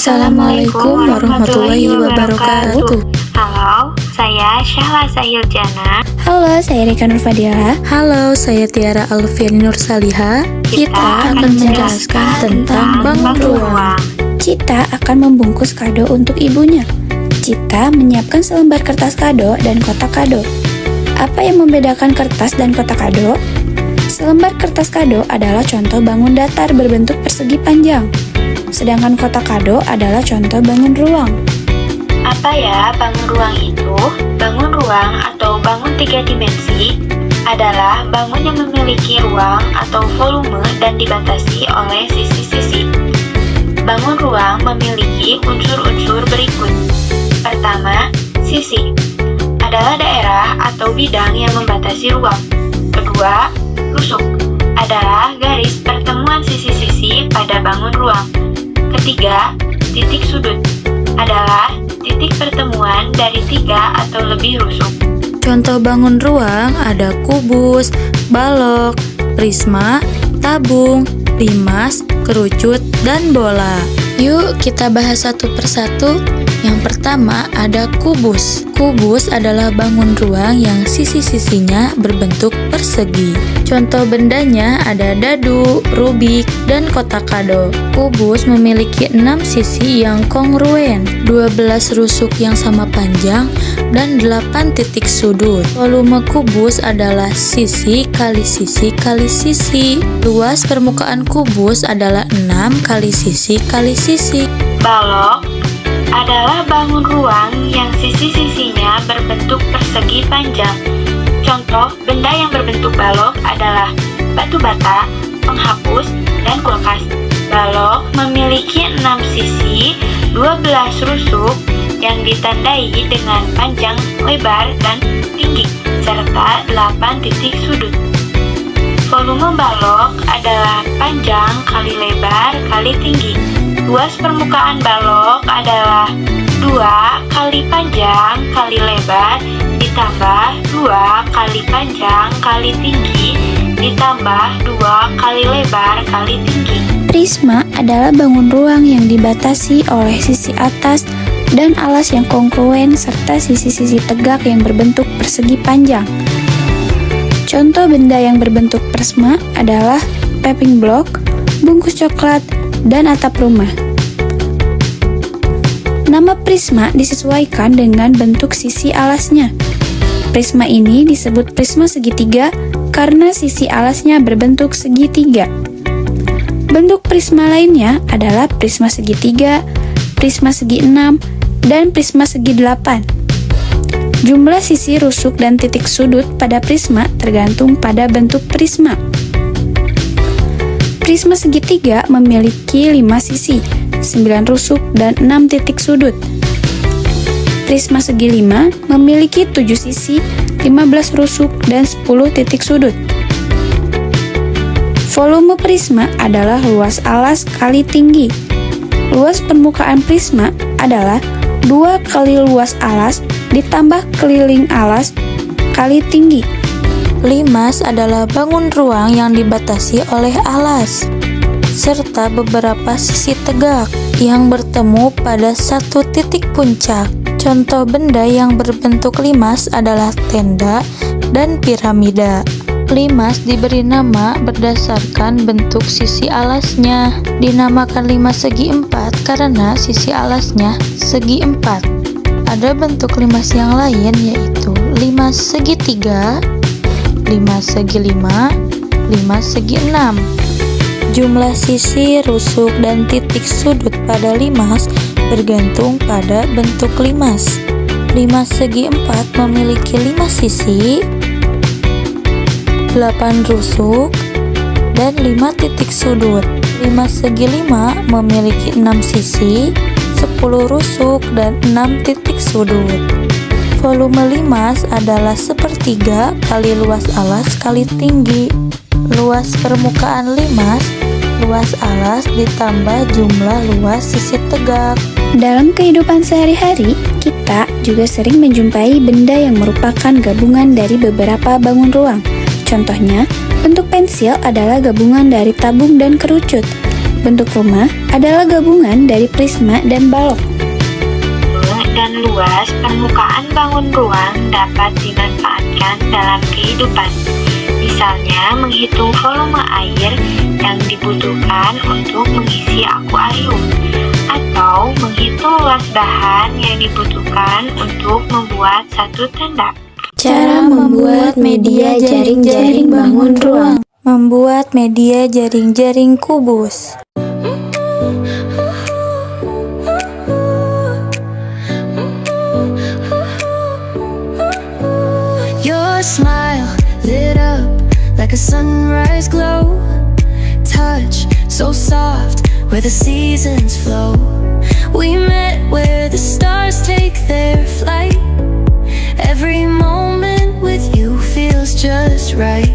Assalamualaikum warahmatullahi wabarakatuh. Halo, saya Syahla Sahiljana. Halo, saya Rika Nurfadilah. Halo, saya Tiara Alfiani Nursaliha. Kita akan menjelaskan tentang bangun ruang. Cita akan membungkus kado untuk ibunya. Cita menyiapkan selembar kertas kado dan kotak kado. Apa yang membedakan kertas dan kotak kado? Selembar kertas kado adalah contoh bangun datar berbentuk persegi panjang. Sedangkan kotak kado adalah contoh bangun ruang. Apa ya bangun ruang itu? Bangun ruang atau bangun tiga dimensi adalah bangun yang memiliki ruang atau volume dan dibatasi oleh sisi-sisi. Bangun ruang memiliki unsur-unsur berikut. Pertama, sisi adalah daerah atau bidang yang membatasi ruang. Kedua, rusuk adalah garis pertemuan sisi-sisi pada bangun ruang. Ketiga, titik sudut adalah titik pertemuan dari tiga atau lebih rusuk. Contoh bangun ruang ada kubus, balok, prisma, tabung, limas, kerucut, dan bola. Yuk kita bahas satu persatu. Yang pertama ada kubus. Kubus adalah bangun ruang yang sisi-sisinya berbentuk persegi. Contoh bendanya ada dadu, rubik, dan kotak kado. Kubus memiliki 6 sisi yang kongruen, 12 rusuk yang sama panjang, dan 8 titik sudut. Volume kubus adalah sisi kali sisi kali sisi. Luas permukaan kubus adalah 6 kali sisi kali sisi. Balok adalah bangun ruang yang sisi-sisinya berbentuk persegi panjang. Contoh benda yang berbentuk balok adalah batu bata, penghapus, dan kulkas. Balok memiliki 6 sisi, 12 rusuk yang ditandai dengan panjang, lebar, dan tinggi, serta 8 titik sudut. Volume balok adalah panjang kali lebar kali tinggi. Luas permukaan balok adalah 2 kali panjang kali lebar ditambah 2 kali panjang kali tinggi ditambah 2 kali lebar kali tinggi. Prisma adalah bangun ruang yang dibatasi oleh sisi atas dan alas yang kongruen serta sisi-sisi tegak yang berbentuk persegi panjang. Contoh benda yang berbentuk prisma adalah paving block, bungkus coklat, dan atap rumah. Nama prisma disesuaikan dengan bentuk sisi alasnya. Prisma ini disebut prisma segitiga karena sisi alasnya berbentuk segitiga. Bentuk prisma lainnya adalah prisma segitiga, prisma segi 6, dan prisma segi 8. Jumlah sisi rusuk dan titik sudut pada prisma tergantung pada bentuk prisma. Prisma segitiga memiliki 5 sisi, 9 rusuk, dan 6 titik sudut. Prisma segi 5 memiliki 7 sisi, 15 rusuk, dan 10 titik sudut. Volume prisma adalah luas alas kali tinggi. Luas permukaan prisma adalah 2 kali luas alas ditambah keliling alas kali tinggi. Limas adalah bangun ruang yang dibatasi oleh alas serta beberapa sisi tegak yang bertemu pada satu titik puncak. Contoh benda yang berbentuk limas adalah tenda dan piramida. Limas diberi nama berdasarkan bentuk sisi alasnya. Dinamakan limas segi 4 karena sisi alasnya segi 4. Ada bentuk limas yang lain yaitu limas segitiga, limas segi 5, limas segi 6. Jumlah sisi, rusuk, dan titik sudut pada limas bergantung pada bentuk limas. Limas segi 4 memiliki 5 sisi, 8 rusuk, dan 5 titik sudut. Limas segi 5 memiliki 6 sisi, 10 rusuk, dan 6 titik sudut. Volume limas adalah sepertiga kali luas alas kali tinggi. Luas permukaan limas, luas alas ditambah jumlah luas sisi tegak. Dalam kehidupan sehari-hari, kita juga sering menjumpai benda yang merupakan gabungan dari beberapa bangun ruang. Contohnya, bentuk pensil adalah gabungan dari tabung dan kerucut. Bentuk rumah adalah gabungan dari prisma dan balok. Dan luas permukaan bangun ruang dapat dimanfaatkan dalam kehidupan. Misalnya, menghitung volume air yang dibutuhkan untuk mengisi akuarium, atau menghitung luas bahan yang dibutuhkan untuk membuat satu tenda. Cara membuat media jaring-jaring bangun ruang. Membuat media jaring-jaring kubus. Your smile lit up like a sunrise glow. Touch so soft where the seasons flow. We met where the stars take their flight. Every moment with you feels just right.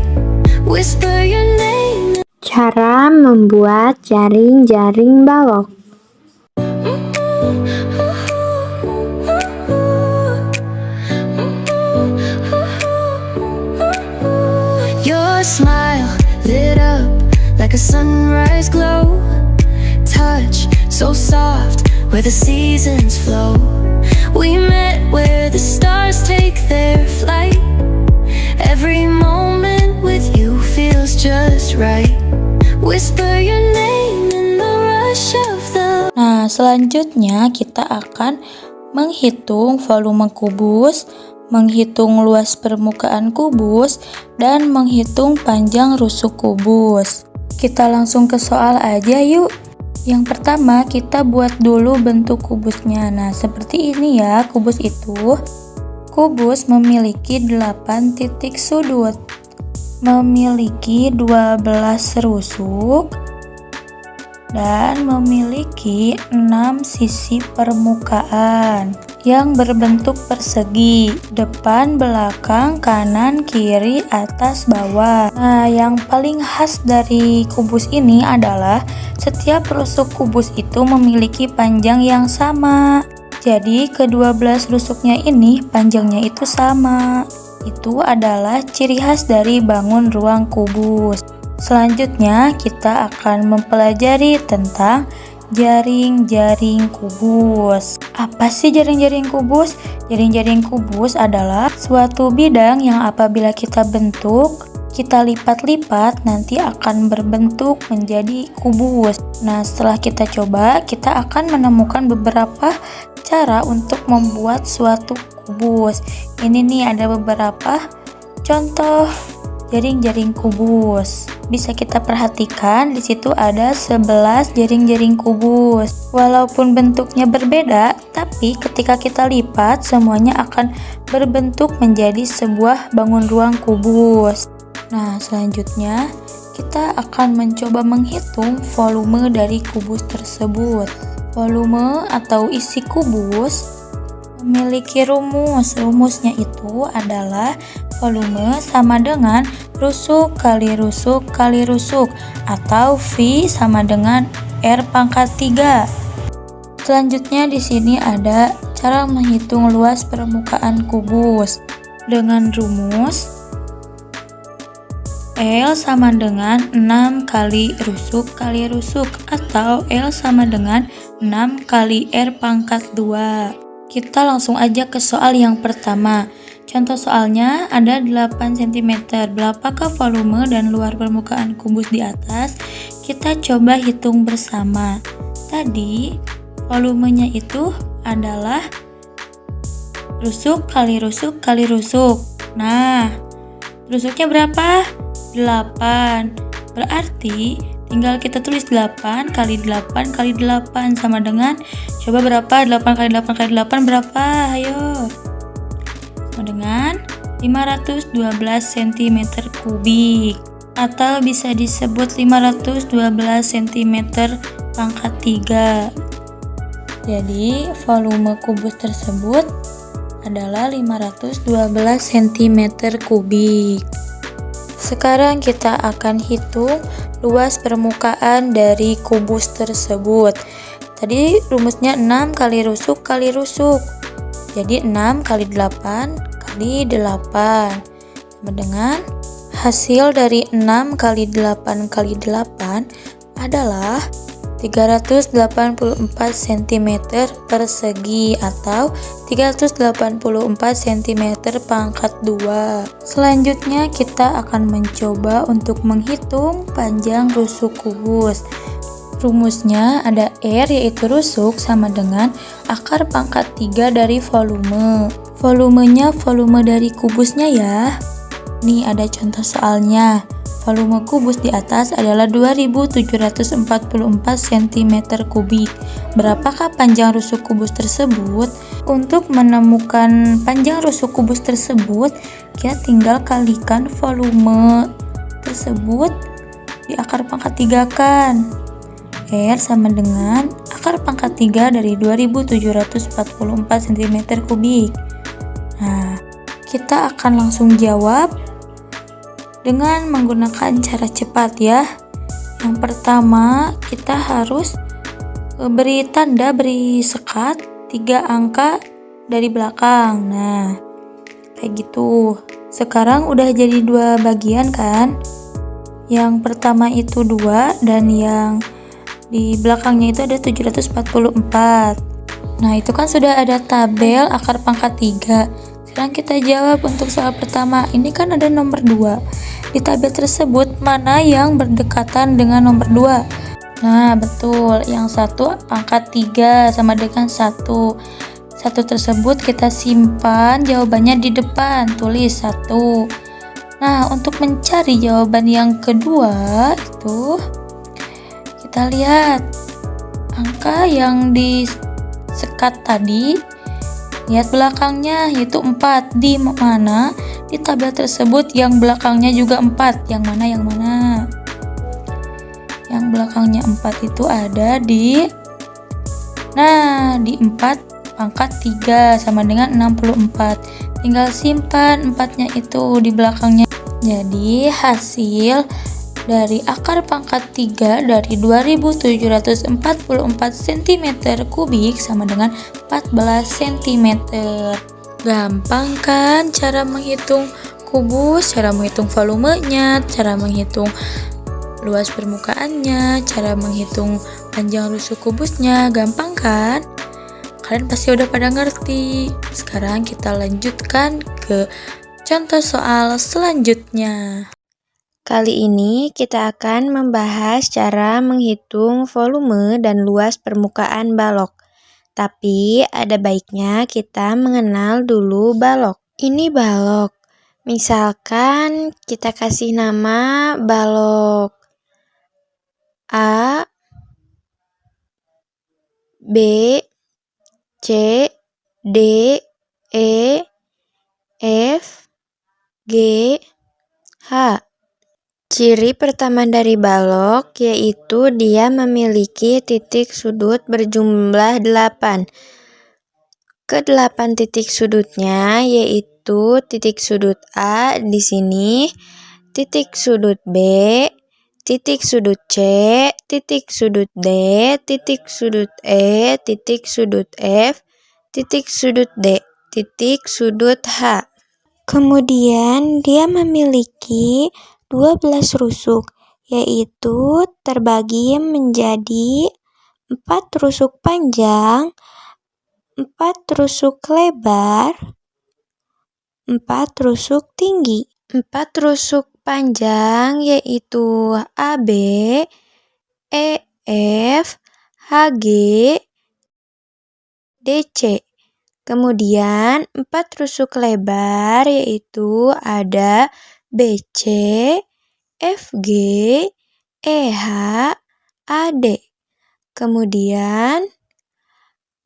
Whisper your name. Cara membuat jaring-jaring balok. Your smile lit up like a sunrise glow. Touch so soft where the seasons flow. We met where the stars take their flight. Every moment with you feels just right. Whisper your name in the rush of the. Nah, selanjutnya kita akan menghitung volume kubus, menghitung luas permukaan kubus, dan menghitung panjang rusuk kubus. Kita langsung ke soal aja yuk. Yang pertama, kita buat dulu bentuk kubusnya. Nah, seperti ini ya kubus itu. Kubus memiliki 8 titik sudut, memiliki 12 rusuk, dan memiliki 6 sisi permukaan yang berbentuk persegi, depan, belakang, kanan, kiri, atas, bawah. Nah, yang paling khas dari kubus ini adalah setiap rusuk kubus itu memiliki panjang yang sama. Jadi, ke-12 rusuknya ini panjangnya itu sama. Itu adalah ciri khas dari bangun ruang kubus. Selanjutnya, kita akan mempelajari tentang jaring-jaring kubus. Apa sih jaring-jaring kubus? Jaring-jaring kubus adalah suatu bidang yang apabila kita bentuk, kita lipat-lipat, nanti akan berbentuk menjadi kubus. Nah, setelah kita coba, kita akan menemukan beberapa cara untuk membuat suatu kubus. Ini nih ada beberapa contoh jaring-jaring kubus. Bisa kita perhatikan di situ ada 11 jaring-jaring kubus. Walaupun bentuknya berbeda, tapi ketika kita lipat semuanya akan berbentuk menjadi sebuah bangun ruang kubus. Nah, selanjutnya kita akan mencoba menghitung volume dari kubus tersebut. Volume atau isi kubus memiliki rumus. Rumusnya itu adalah volume sama dengan rusuk kali rusuk kali rusuk, atau V sama dengan R pangkat 3. Selanjutnya di sini ada cara menghitung luas permukaan kubus dengan rumus L sama dengan 6 kali rusuk atau L sama dengan 6 kali R pangkat 2. Kita langsung aja ke soal yang pertama. Contoh soalnya ada 8 cm. Berapakah volume dan luar permukaan kubus di atas? Kita coba hitung bersama. Tadi volumenya itu adalah rusuk kali rusuk kali rusuk. Nah, rusuknya berapa? 8. Berarti tinggal kita tulis 8 kali 8 kali 8 sama dengan, coba berapa? 8 kali 8 kali 8 berapa? Ayo. Sama dengan 512 cm kubik, atau bisa disebut 512 cm pangkat 3. Jadi volume kubus tersebut adalah 512 cm kubik. Sekarang kita akan hitung luas permukaan dari kubus tersebut. Tadi rumusnya 6 kali rusuk kali rusuk. Jadi 6 kali 8 kali 8 sama dengan hasil dari 6 kali 8 kali 8 adalah 384 cm persegi atau 384 cm pangkat 2. Selanjutnya kita akan mencoba untuk menghitung panjang rusuk kubus. Rumusnya ada R yaitu rusuk sama dengan akar pangkat 3 dari volume. Volumenya volume dari kubusnya ya. Nih ada contoh soalnya. Volume kubus di atas adalah 2744 cm kubik. Berapakah panjang rusuk kubus tersebut? Untuk menemukan panjang rusuk kubus tersebut, kita tinggal kalikan volume tersebut di akar pangkat 3 kan. R sama dengan akar pangkat 3 dari 2744 cm kubik. Nah, kita akan langsung jawab dengan menggunakan cara cepat ya. Yang pertama, kita harus beri tanda, beri sekat 3 angka dari belakang. Nah, kayak gitu. Sekarang udah jadi 2 bagian kan? Yang pertama itu 2 dan yang di belakangnya itu ada 744. Nah, itu kan sudah ada tabel akar pangkat 3. Sekarang kita jawab untuk soal pertama. Ini kan ada nomor 2. Di tabel tersebut mana yang berdekatan dengan nomor 2? Nah, betul. Yang satu pangkat 3 sama dengan 1. 1 tersebut kita simpan jawabannya di depan. Tulis 1. Nah, untuk mencari jawaban yang kedua itu kita lihat angka yang disekat tadi. Lihat belakangnya yaitu 4. Di mana? Di tabel tersebut yang belakangnya juga 4. Yang mana? Yang mana? Yang belakangnya 4 itu ada di 4 pangkat 3 sama dengan 64. Tinggal simpan 4-nya itu di belakangnya. Jadi hasil dari akar pangkat 3 dari 2744 cm kubik sama dengan 14 cm. Gampang kan cara menghitung kubus, cara menghitung volumenya, cara menghitung luas permukaannya, cara menghitung panjang rusuk kubusnya. Gampang kan? Kalian pasti udah pada ngerti. Sekarang kita lanjutkan ke contoh soal selanjutnya. Kali ini kita akan membahas cara menghitung volume dan luas permukaan balok. Tapi ada baiknya kita mengenal dulu balok. Ini balok. Misalkan kita kasih nama balok A, B, C, D, E, F, G, H. Ciri pertama dari balok yaitu dia memiliki titik sudut berjumlah 8. Ke-8 titik sudutnya yaitu titik sudut A di sini, titik sudut B, titik sudut C, titik sudut D, titik sudut E, titik sudut F, titik sudut D, titik sudut H. Kemudian dia memiliki 12 rusuk, yaitu terbagi menjadi 4 rusuk panjang, 4 rusuk lebar, 4 rusuk tinggi. 4 rusuk panjang yaitu AB, EF, HG, DC. Kemudian 4 rusuk lebar yaitu ada BC, FG, EH, AD. Kemudian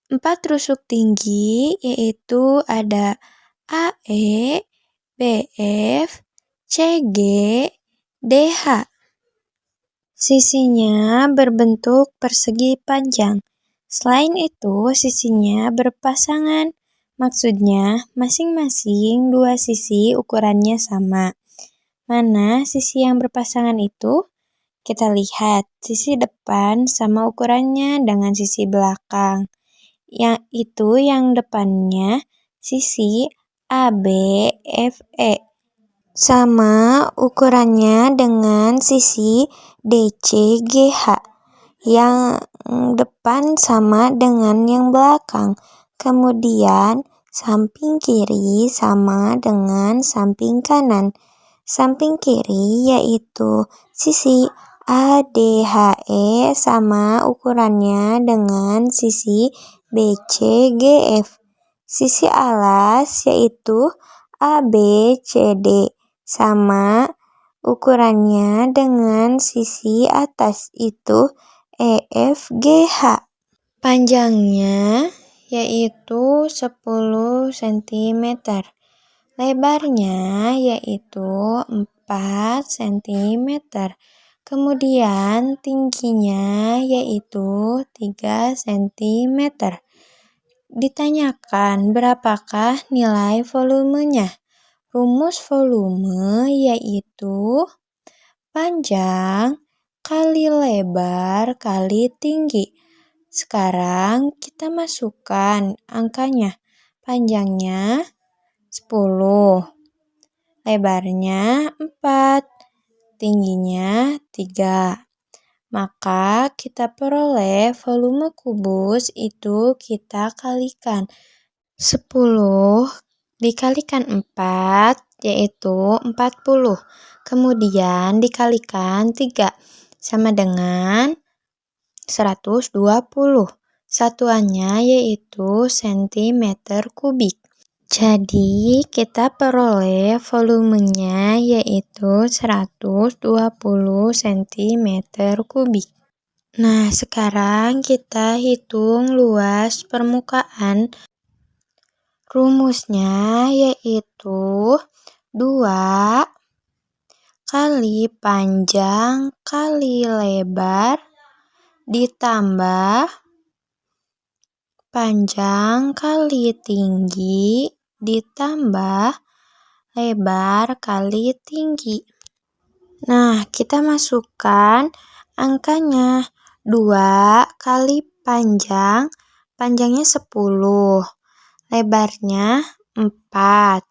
4 rusuk tinggi yaitu ada AE, BF, CG, DH. Sisinya berbentuk persegi panjang. Selain itu, sisinya berpasangan. Maksudnya, masing-masing 2 sisi ukurannya sama. Mana sisi yang berpasangan itu? Kita lihat sisi depan sama ukurannya dengan sisi belakang. Yang depannya sisi ABFE. Sama ukurannya dengan sisi DCGH. yang depan sama dengan yang belakang. Kemudian samping kiri sama dengan samping kanan. Samping kiri yaitu sisi ADHE sama ukurannya dengan sisi BCGF. Sisi alas yaitu ABCD sama ukurannya dengan sisi atas itu EFGH. Panjangnya yaitu 10 cm. Lebarnya yaitu 4 cm. Kemudian tingginya yaitu 3 cm. Ditanyakan berapakah nilai volumenya? Rumus volume yaitu panjang kali lebar kali tinggi. Sekarang kita masukkan angkanya. Panjangnya 10, lebarnya 4, tingginya 3. Maka kita peroleh volume kubus itu kita kalikan. 10 dikalikan 4 yaitu 40. Kemudian dikalikan 3 sama dengan 120. Satuannya yaitu cm3. Jadi kita peroleh volumenya yaitu 120 cm3. Nah, sekarang kita hitung luas permukaan. Rumusnya yaitu 2 kali panjang kali lebar ditambah panjang kali tinggi ditambah lebar kali tinggi. Nah, kita masukkan angkanya. 2 kali panjang, panjangnya 10, lebarnya 4.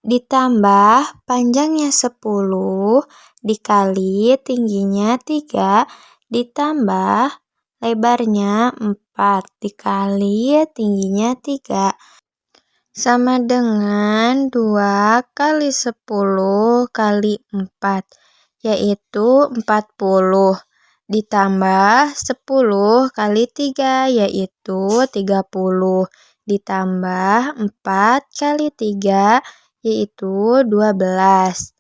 Ditambah panjangnya 10 dikali tingginya 3 ditambah lebarnya 4 dikali tingginya 3 sama dengan 2 kali 10 kali 4 yaitu 40 ditambah 10 kali 3 yaitu 30 ditambah 4 kali 3 yaitu 12.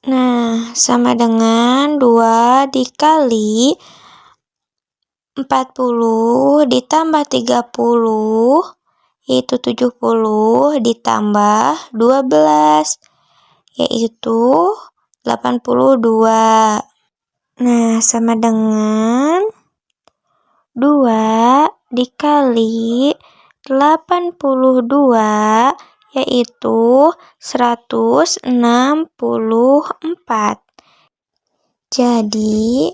Nah, sama dengan 2 dikali 40 ditambah 30 yaitu 70 ditambah 12 yaitu 82. Nah, sama dengan 2 dikali 82 yaitu 164. Jadi,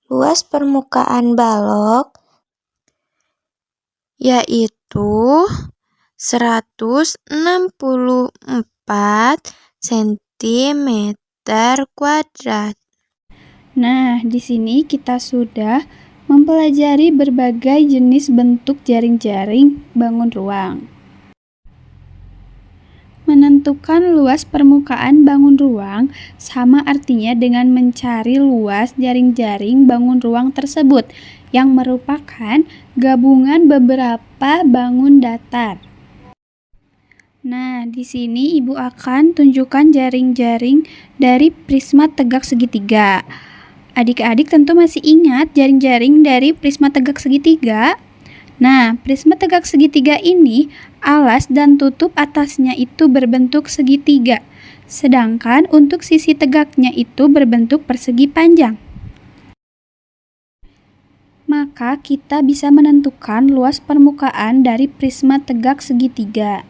luas permukaan balok yaitu 164 cm². Nah, di sini kita sudah mempelajari berbagai jenis bentuk jaring-jaring bangun ruang. Menentukan luas permukaan bangun ruang sama artinya dengan mencari luas jaring-jaring bangun ruang tersebut yang merupakan gabungan beberapa bangun datar. Nah, di sini Ibu akan tunjukkan jaring-jaring dari prisma tegak segitiga. Adik-adik tentu masih ingat jaring-jaring dari prisma tegak segitiga? Nah, prisma tegak segitiga ini alas dan tutup atasnya itu berbentuk segitiga, sedangkan untuk sisi tegaknya itu berbentuk persegi panjang. Maka kita bisa menentukan luas permukaan dari prisma tegak segitiga.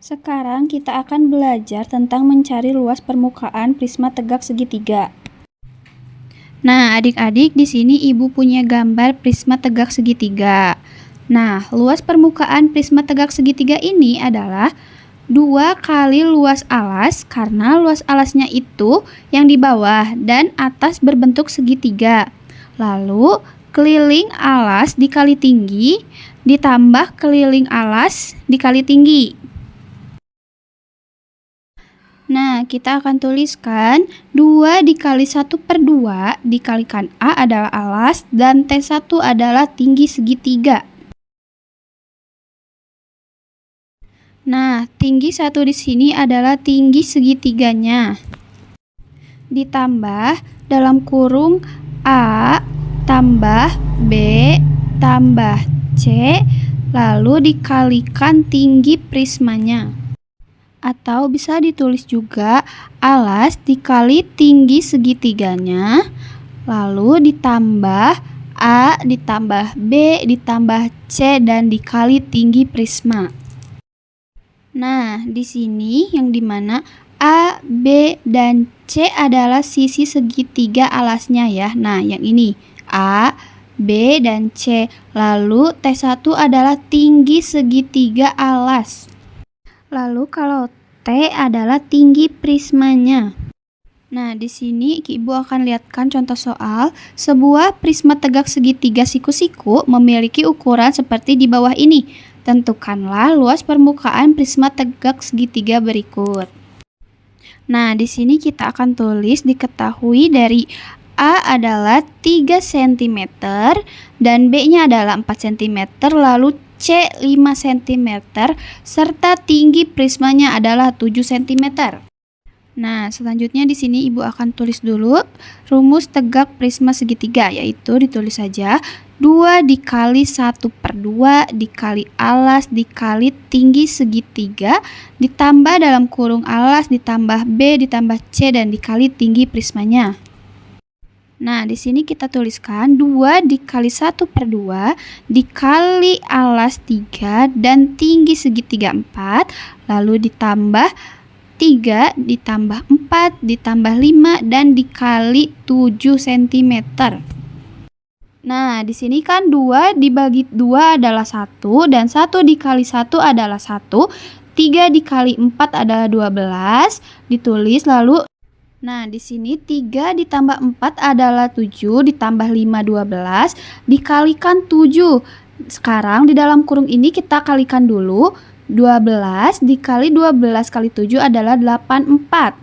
Sekarang kita akan belajar tentang mencari luas permukaan prisma tegak segitiga. Nah, adik-adik, di sini Ibu punya gambar prisma tegak segitiga. Nah, luas permukaan prisma tegak segitiga ini adalah 2 kali luas alas karena luas alasnya itu yang di bawah dan atas berbentuk segitiga. Lalu keliling alas dikali tinggi ditambah keliling alas dikali tinggi. Nah, kita akan tuliskan 2 dikali 1/2 dikalikan A adalah alas dan T1 adalah tinggi segitiga. Nah, tinggi 1 di sini adalah tinggi segitiganya. Ditambah dalam kurung A tambah B tambah C lalu dikalikan tinggi prismanya. Atau bisa ditulis juga alas dikali tinggi segitiganya, lalu ditambah A ditambah B ditambah C dan dikali tinggi prisma. Nah, di sini yang dimana A, B, dan C adalah sisi segitiga alasnya ya. Nah, yang ini A, B, dan C. Lalu T1 adalah tinggi segitiga alas. Lalu kalau T adalah tinggi prismanya. Nah, di sini Ibu akan lihatkan contoh soal. Sebuah prisma tegak segitiga siku-siku memiliki ukuran seperti di bawah ini. Tentukanlah luas permukaan prisma tegak segitiga berikut. Nah, di sini kita akan tulis diketahui dari A adalah 3 cm dan B-nya adalah 4 cm, lalu C 5 cm, serta tinggi prismanya adalah 7 cm. Nah, selanjutnya di sini Ibu akan tulis dulu rumus tegak prisma segitiga, yaitu ditulis saja 2 dikali 1/2 dikali alas dikali tinggi segitiga ditambah dalam kurung alas ditambah B ditambah C dan dikali tinggi prismanya. Nah, di sini kita tuliskan 2 dikali 1/2 dikali alas 3 dan tinggi segitiga 4, lalu ditambah 3 ditambah 4 ditambah 5 dan dikali 7 cm. Nah, di sini kan 2 dibagi 2 adalah 1 dan 1 dikali 1 adalah 1, 3 dikali 4 adalah 12, ditulis lalu. Nah, di sini 3 ditambah 4 adalah 7, ditambah 5 12, dikalikan 7. Sekarang di dalam kurung ini kita kalikan dulu. 12 dikali 12 kali 7 adalah 84.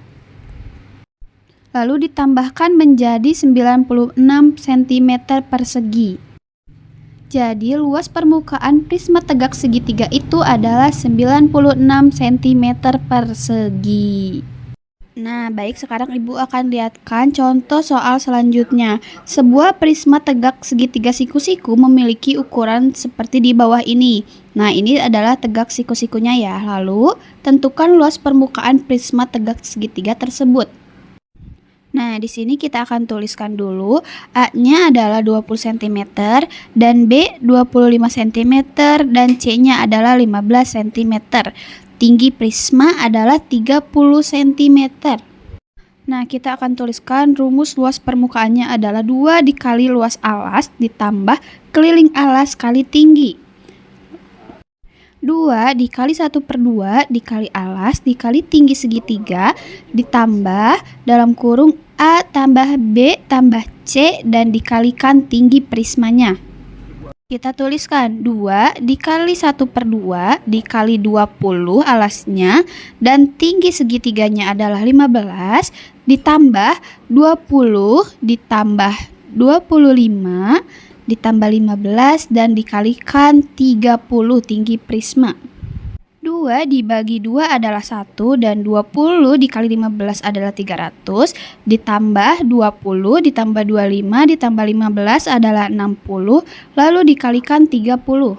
Lalu ditambahkan menjadi 96 cm persegi. Jadi luas permukaan prisma tegak segitiga itu adalah 96 cm persegi. Nah, baik, sekarang Ibu akan lihatkan contoh soal selanjutnya. Sebuah prisma tegak segitiga siku-siku memiliki ukuran seperti di bawah ini. Nah, ini adalah tegak siku-sikunya ya. Lalu, tentukan luas permukaan prisma tegak segitiga tersebut. Nah, di sini kita akan tuliskan dulu A-nya adalah 20 cm dan B 25 cm dan C-nya adalah 15 cm. Tinggi prisma adalah 30 cm. Nah, kita akan tuliskan rumus luas permukaannya adalah 2 dikali luas alas ditambah keliling alas kali tinggi. 2 dikali 1/2 dikali alas dikali tinggi segitiga ditambah dalam kurung A tambah B tambah C dan dikalikan tinggi prismanya. Kita tuliskan 2 dikali 1/2 dikali 20 alasnya dan tinggi segitiganya adalah 15 ditambah 20 ditambah 25 ditambah 15 dan dikalikan 30 tinggi prisma. 2 dibagi 2 adalah 1 dan 20 dikali 15 adalah 300 ditambah 20 ditambah 25 ditambah 15 adalah 60 lalu dikalikan 30.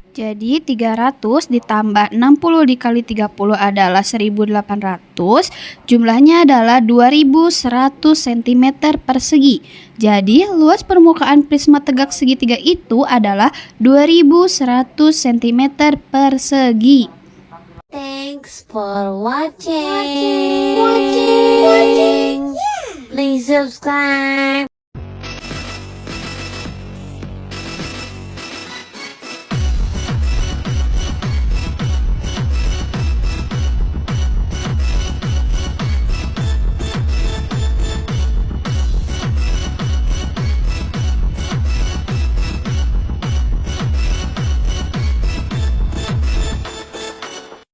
Jadi 300 ditambah 60 dikali 30 adalah 1800, jumlahnya adalah 2100 cm persegi. Jadi luas permukaan prisma tegak segitiga itu adalah 2100 cm persegi. Thanks for watching. Please subscribe.